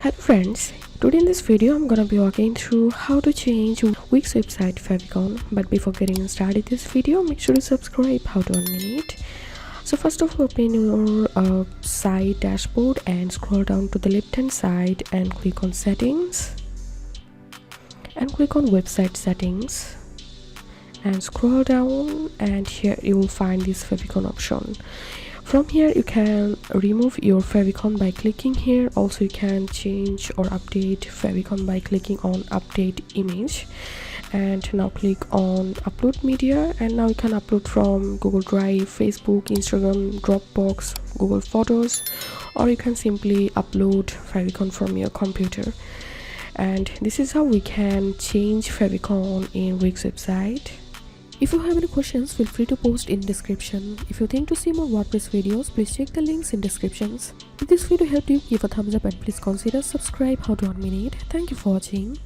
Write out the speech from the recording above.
Hello friends, today in this video I'm gonna be walking through how to change Wix website Favicon. But before getting started this video, make sure to subscribe. How to 1 minute. So first of all, open your site dashboard and scroll down to the left hand side and click on settings and click on website settings and scroll down, and here you will find this Favicon option. From here you can remove your Favicon by clicking here. Also you can change or update Favicon by clicking on update image, and now click on upload media, and now you can upload from Google Drive, Facebook, Instagram, Dropbox, Google Photos, or you can simply upload Favicon from your computer. And this is how we can change Favicon in Wix website. If you have any questions, feel free to post in description. If you think to see more WordPress videos, please check the links in descriptions. If this video helped you, give a thumbs up and please consider subscribe. How to 1 minute. Thank you for watching.